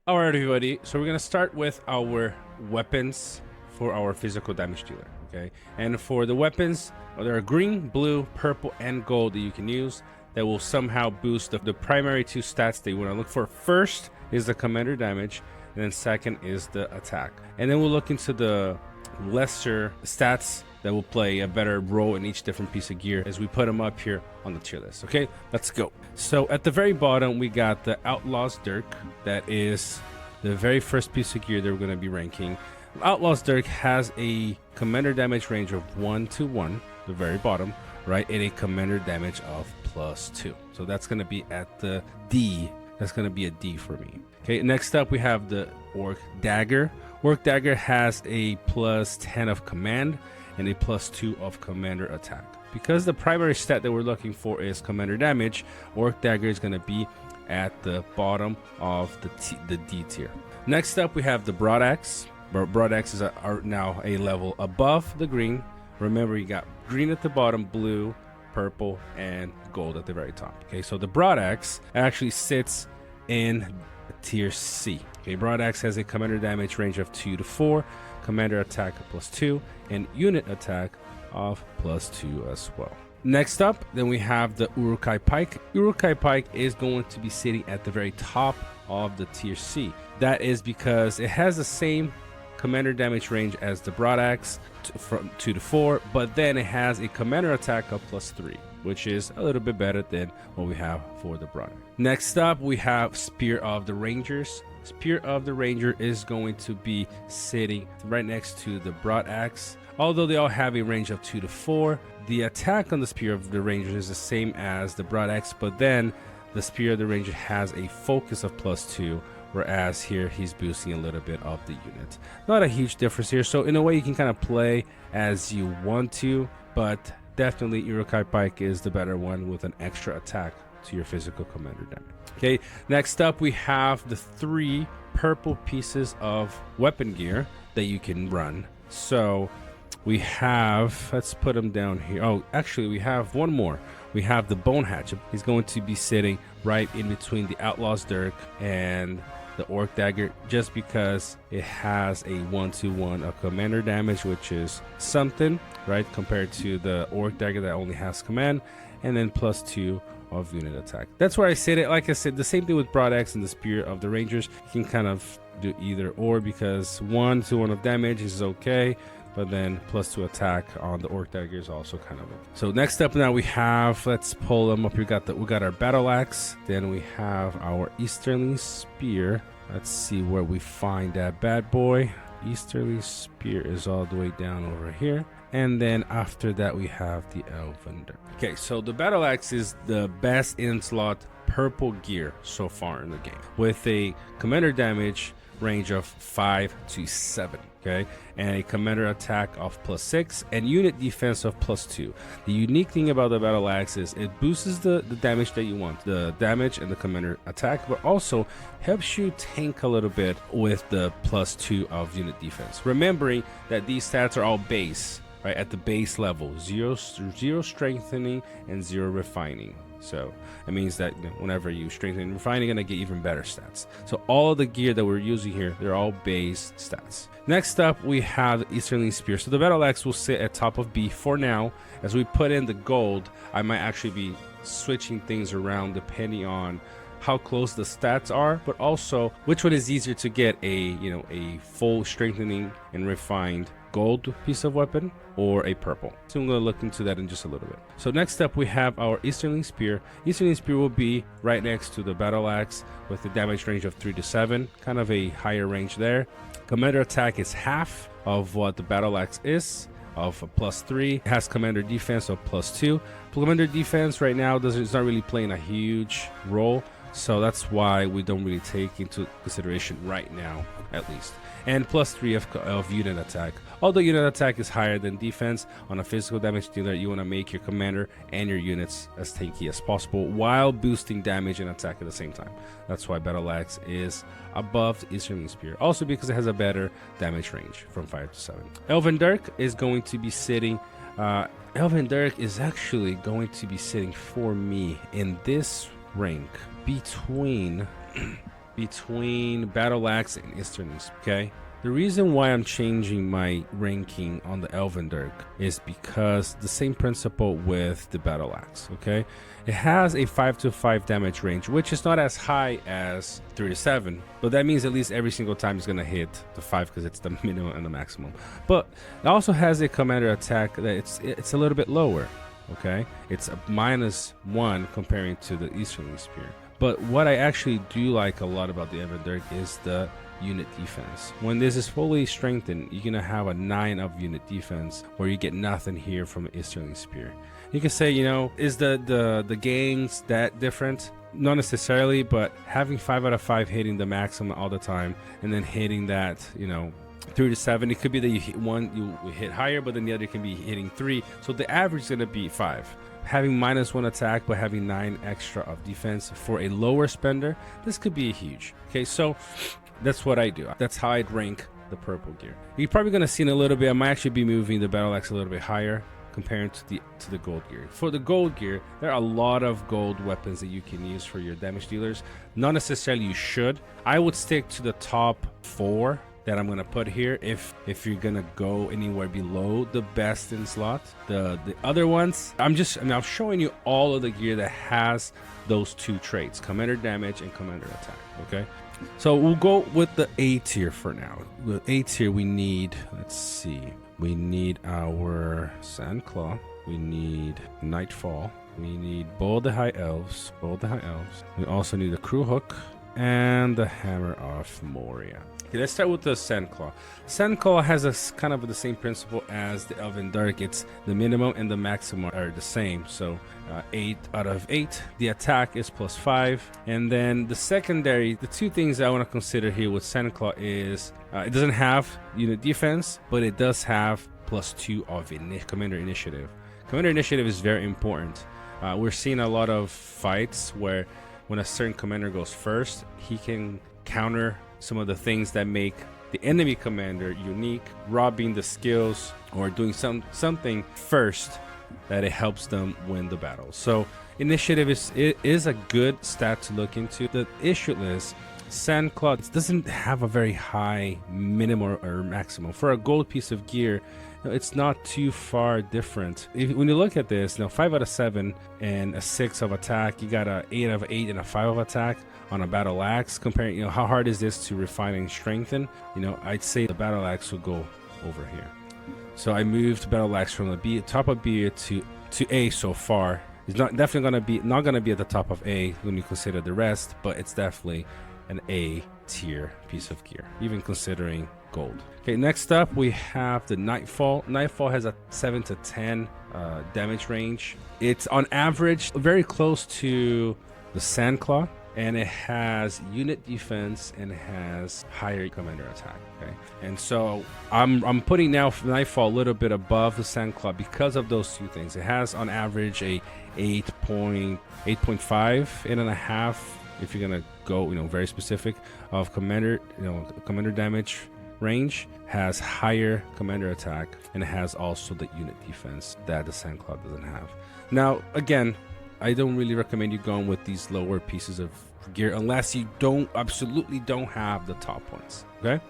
Alright everybody, so we're going to start with our weapons for our physical damage dealer, okay? And for the weapons, there are green, blue, purple, and gold that you can use that will somehow boost the primary two stats that you want to look for. First is the commander damage, and then second is the attack. And then we'll look into the lesser stats that will play a better role in each different piece of gear as we put them up here on the tier list. Okay, let's go. So at the very bottom, we got the Outlaw's Dirk. That is the very first piece of gear that we're going to be ranking. Outlaw's Dirk has a commander damage range of 1-1, the very bottom, right? And a commander damage of +2. So that's going to be at the D. That's going to be a D for me. Okay, next up we have the Orc Dagger. Orc Dagger has a +10 of command and a +2 of commander attack. Because the primary stat that we're looking for is commander damage, Orc Dagger is going to be at the bottom of the D tier. Next up, we have the Broadaxe. Broadaxe is now a level above the green. Remember, you got green at the bottom, blue, purple, and gold at the very top. Okay, so the Broadaxe actually sits in tier C. Okay, Broadaxe has a commander damage range of 2-4, commander attack +2, and unit attack of +2 as well. Next up, then we have the Uruk-hai Pike. Uruk-hai Pike is going to be sitting at the very top of the tier C. That is because it has the same commander damage range as the Broadaxe from 2-4, but then it has a commander attack of +3, which is a little bit better than what we have for the Broadaxe. Next up, we have Spear of the Rangers. Spear of the Ranger is going to be sitting right next to the Broadaxe. Although they all have a range of 2-4, the attack on the Spear of the Ranger is the same as the Broadaxe, but then the Spear of the Ranger has a focus of +2, whereas here he's boosting a little bit of the unit. Not a huge difference here, so in a way you can kind of play as you want to, but definitely Uruk-hai Pike is the better one with an extra attack to your physical commander damage. Okay, next up we have the 3 purple pieces of weapon gear that you can run. So we have, let's put them down here. Oh, actually we have one more. We have the Bone Hatchet. He's going to be sitting right in between the Outlaw's Dirk and the Orc Dagger, just because it has a 1-1 of commander damage, which is something, right, compared to the Orc Dagger that only has command, and then +2 of unit attack. That's where I said it. Like I said, the same thing with Broadaxe and the Spear of the Rangers. You can kind of do either or, because 1-1 of damage is okay, but then +2 attack on the Orc Dagger is also kind of okay. So next up now we have, let's pull them up. We got our Battle Axe. Then we have our Easterly Spear. Let's see where we find that bad boy. Easterly Spear is all the way down over here. And then after that we have the Elven Dirk. Okay, so the Battle Axe is the best in-slot purple gear so far in the game, with a commander damage range of 5-7, okay, and a commander attack of +6 and unit defense of +2. The unique thing about the Battle Axe is it boosts the damage that you want, the damage and the commander attack, but also helps you tank a little bit with the +2 of unit defense, remembering that these stats are all base, right, at the base level, zero strengthening and 0 refining. So it means that whenever you strengthen and refine, you're going to get even better stats. So all of the gear that we're using here, they're all base stats. Next up, we have the Easterly Spear. So the Battle Axe will sit at top of B for now. As we put in the gold, I might actually be switching things around depending on how close the stats are, but also which one is easier to get, a full strengthening and refined gold piece of weapon or a purple. So I'm going to look into that in just a little bit. So next up we have our Easterly Spear. Easterly Spear will be right next to the Battle Axe with the damage range of 3-7, kind of a higher range there. Commander attack is half of what the Battle Axe is, of a +3. It has commander defense of +2. Commander defense right now it's not really playing a huge role, so that's why we don't really take into consideration right now, at least. And +3 of unit attack. Although unit attack is higher than defense, on a physical damage dealer, you want to make your commander and your units as tanky as possible while boosting damage and attack at the same time. That's why Battle Axe is above the Easterly Spear. Also because it has a better damage range from 5-7. Elven Dirk is going to be sitting Elven Dirk is actually going to be sitting for me in this rank between between Battle Axe and Eastern, okay? The reason why I'm changing my ranking on the Elven Dirk is because the same principle with the Battle Axe, okay? It has a 5-5 damage range, which is not as high as 3-7, but that means at least every single time it's gonna hit the 5 because it's the minimum and the maximum. But it also has a commander attack that it's a little bit lower, okay? It's a -1 comparing to the Easterling Spear. But what I actually do like a lot about the Elven Dirk is the unit defense. When this is fully strengthened, you're gonna have a 9 of unit defense where you get nothing here from the Easterling Spear. You can say, you know, is the gangs that different? Not necessarily, but having 5 out of 5 hitting the maximum all the time and then hitting that, you know, 3-7, it could be that you hit one, you hit higher, but then the other can be hitting 3, so the average is gonna be 5. Having -1 attack but having 9 extra of defense for a lower spender, this could be huge. Okay, so that's what I do. That's how I'd rank the purple gear. You're probably gonna see in a little bit, I might actually be moving the Battle Axe a little bit higher compared to the gold gear. For the gold gear, there are a lot of gold weapons that you can use for your damage dealers. Not necessarily you should. I would stick to the top 4 that I'm gonna put here if you're gonna go anywhere below the best in slot. The other ones, I'm showing you all of the gear that has those 2 traits, commander damage and commander attack. Okay, so we'll go with the A tier for now. With A tier, we need, let's see, we need our Sandclaw, we need Nightfall, we need Bull the High Elves, we also need the Crew Hook and the Hammer of Moria. Okay, let's start with the Sandclaw. Sandclaw has a kind of the same principle as the Elven Dirk. It's the minimum and the maximum are the same, so 8 out of 8. The attack is +5, and then the secondary, the 2 things I want to consider here with Sandclaw is it doesn't have unit defense, but it does have +2 of commander initiative. Commander initiative is very important. We're seeing a lot of fights where when a certain commander goes first, he can counter some of the things that make the enemy commander unique, robbing the skills or doing something first that it helps them win the battle. So initiative is a good stat to look into. The issue is Sandclaw doesn't have a very high minimum or maximum. For a gold piece of gear, it's not too far different. When you look at this, 5 out of 7 and a 6 of attack, you got a 8 of 8 and a 5 of attack on a Battle Axe. Comparing, how hard is this to refine and strengthen? I'd say the Battle Axe will go over here. So I moved Battle Axe from the top of B to A so far. It's not gonna be at the top of A when you consider the rest, but it's definitely an A tier piece of gear, even considering gold. Okay, next up we have the Nightfall. Nightfall has a 7 to 10 damage range. It's on average very close to the Sandclaw, and it has unit defense and it has higher commander attack. Okay, and so I'm putting now Nightfall a little bit above the Sandclaw because of those 2 things. It has on average a 8.5, 8.5 if you're gonna go very specific of commander damage range, has higher commander attack, and it has also the unit defense that the Sandclaw doesn't have. Now again, I don't really recommend you going with these lower pieces of gear unless you absolutely don't have the top ones. Okay,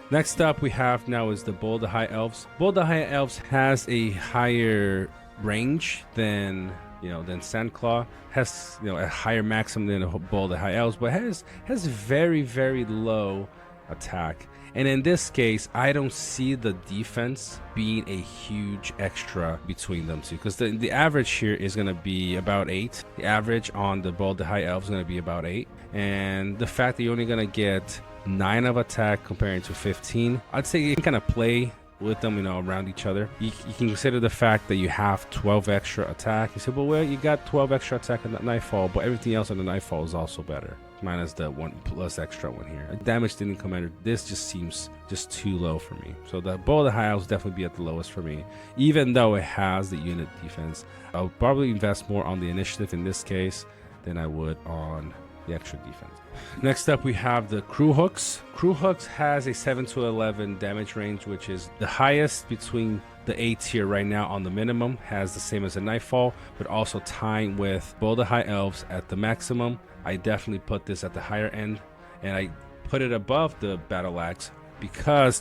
next up we have now is the Bull the High Elves. Bull the High Elves has a higher range than Sandclaw, has a higher maximum than a Bull the High Elves, but has very, very low attack. And in this case, I don't see the defense being a huge extra between them 2, because the average here is going to be about 8. The average on the Bull the High Elves is going to be about 8, and the fact that you're only going to get 9 of attack comparing to 15, I'd say you can kind of play with them around each other. You can consider the fact that you have 12 extra attack. You say, well, you got 12 extra attack on that Nightfall, but everything else on the Nightfall is also better, minus the 1+ extra one here. Damage didn't commander, this just seems too low for me. So the Bull of the High Elves definitely be at the lowest for me, even though it has the unit defense. I'll probably invest more on the initiative in this case than I would on the extra defense. Next up we have the Crew Hooks. Crew Hooks has a 7 to 11 damage range, which is the highest between the A tier right now on the minimum, has the same as a Nightfall, but also tying with Bull the High Elves at the maximum. I definitely put this at the higher end, and I put it above the battle axe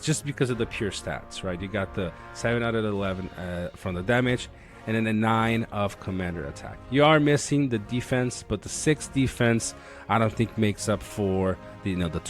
just because of the pure stats, right? You got the 7 out of the 11 from the damage, and then a 9 of commander attack. You are missing the defense, but the 6 defense I don't think makes up for the the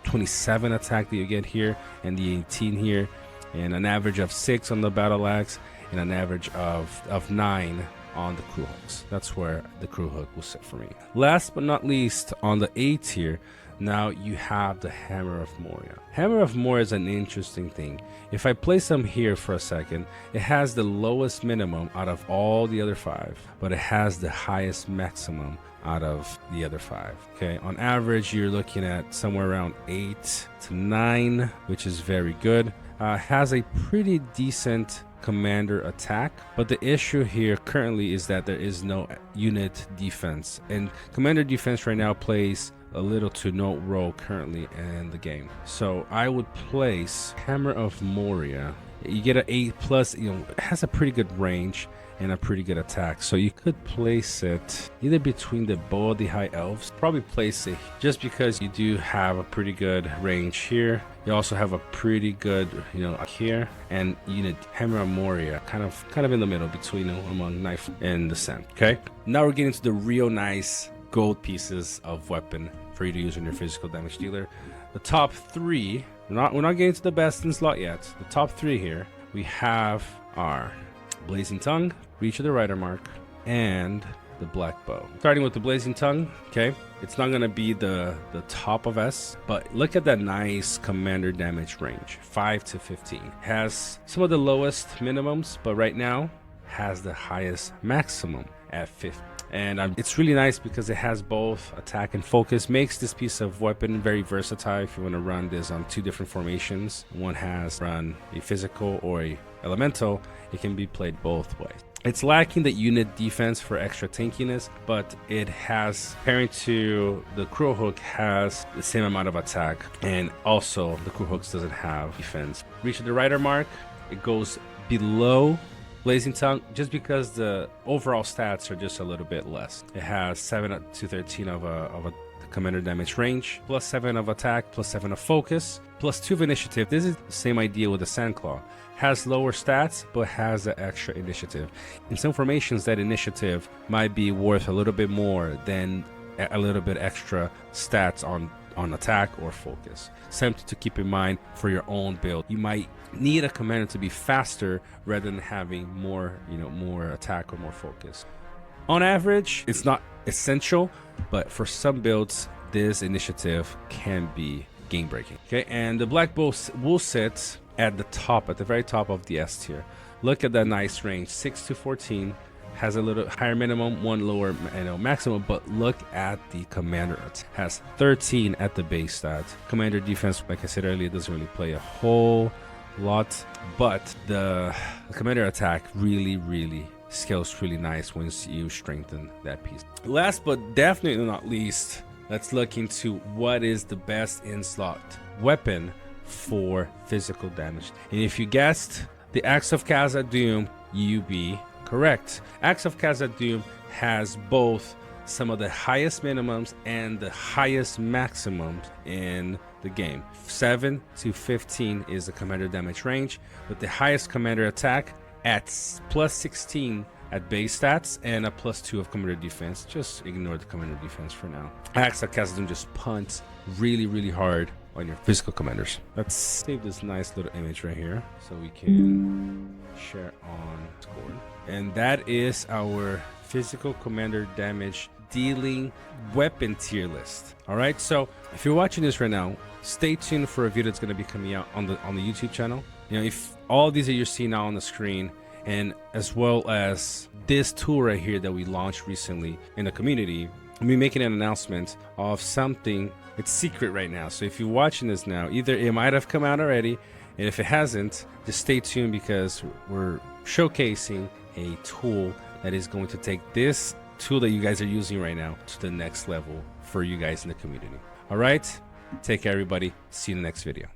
27 attack that you get here and the 18 here, and an average of 6 on the battle axe and an average of 9 on the crew hooks. That's where the crew hook will sit for me. Last but not least, on the A tier, now you have the Hammer of Moria. Hammer of Moria is an interesting thing. If I place them here for a second, it has the lowest minimum out of all the other 5, but it has the highest maximum out of the other 5. Okay, on average, you're looking at somewhere around 8 to 9, which is very good. Has a pretty decent commander attack, but the issue here currently is that there is no unit defense, and commander defense right now plays a little to no role currently in the game. So I would place Hammer of Moria. You get an 8+, it has a pretty good range and a pretty good attack, so you could place it either between the Bow of the High Elves. Probably place it just because you do have a pretty good range here. You also have a pretty good here, and Hammer of Moria kind of in the middle between among knife and the sand. Okay, now we're getting to the real nice gold pieces of weapon for you to use on your physical damage dealer. The top 3, we're not getting to the best in slot yet. The top 3 here we have are Blazing Tongue, Reach of the Rider Mark, and the Black Bow. Starting with the Blazing Tongue, okay, it's not gonna be the top of S, but look at that nice commander damage range, 5 to 15. Has some of the lowest minimums, but right now has the highest maximum at 50. And it's really nice because it has both attack and focus. Makes this piece of weapon very versatile if you want to run this on 2 different formations. One has run a physical or a elemental. It can be played both ways. It's lacking the unit defense for extra tankiness, but it has, pairing to the crew hook, has the same amount of attack, and also the crew hooks doesn't have defense. Reach of the Rider Mark, it goes below Blazing Tongue just because the overall stats are just a little bit less. It has 7 to 13 of a commander damage range, plus 7 of attack, plus 7 of focus, plus 2 of initiative. This is the same idea with the Sandclaw. Has lower stats, but has the extra initiative. In some formations, that initiative might be worth a little bit more than a little bit extra stats on attack or focus. Something to keep in mind for your own build. You might need a commander to be faster rather than having more attack or more focus. On average, it's not essential, but for some builds this initiative can be game breaking. Okay, and the Black Bow will sit at the very top of the S tier. Look at that nice range, 6 to 14. Has a little higher minimum, 1 lower maximum, but look at the commander. It has 13 at the base stat. Commander defense, like I said earlier, doesn't really play a whole lot, but the commander attack really scales really nice once you strengthen that piece. Last but definitely not least, let's look into what is the best in slot weapon for physical damage. And if you guessed the Axe of Khazad-dûm, you be correct. Axe of Khazad-dûm has both some of the highest minimums and the highest maximums in the game. 7 to 15 is the commander damage range, with the highest commander attack at plus 16 at base stats and a plus 2 of commander defense. Just ignore the commander defense for now. Axe of Khazad-dûm just punts really hard on your physical commanders. Let's save this nice little image right here so we can share on Discord. And that is our physical commander damage dealing weapon tier list. All right, so if you're watching this right now, stay tuned for a video that's going to be coming out on the YouTube channel. If all these that you're seeing now on the screen, and as well as this tool right here that we launched recently in the community, I'll be making an announcement of something. It's secret right now, so if you're watching this now, either it might have come out already, and if it hasn't, just stay tuned because we're showcasing a tool that is going to take this tool that you guys are using right now to the next level for you guys in the community. All right, take care everybody, see you in the next video.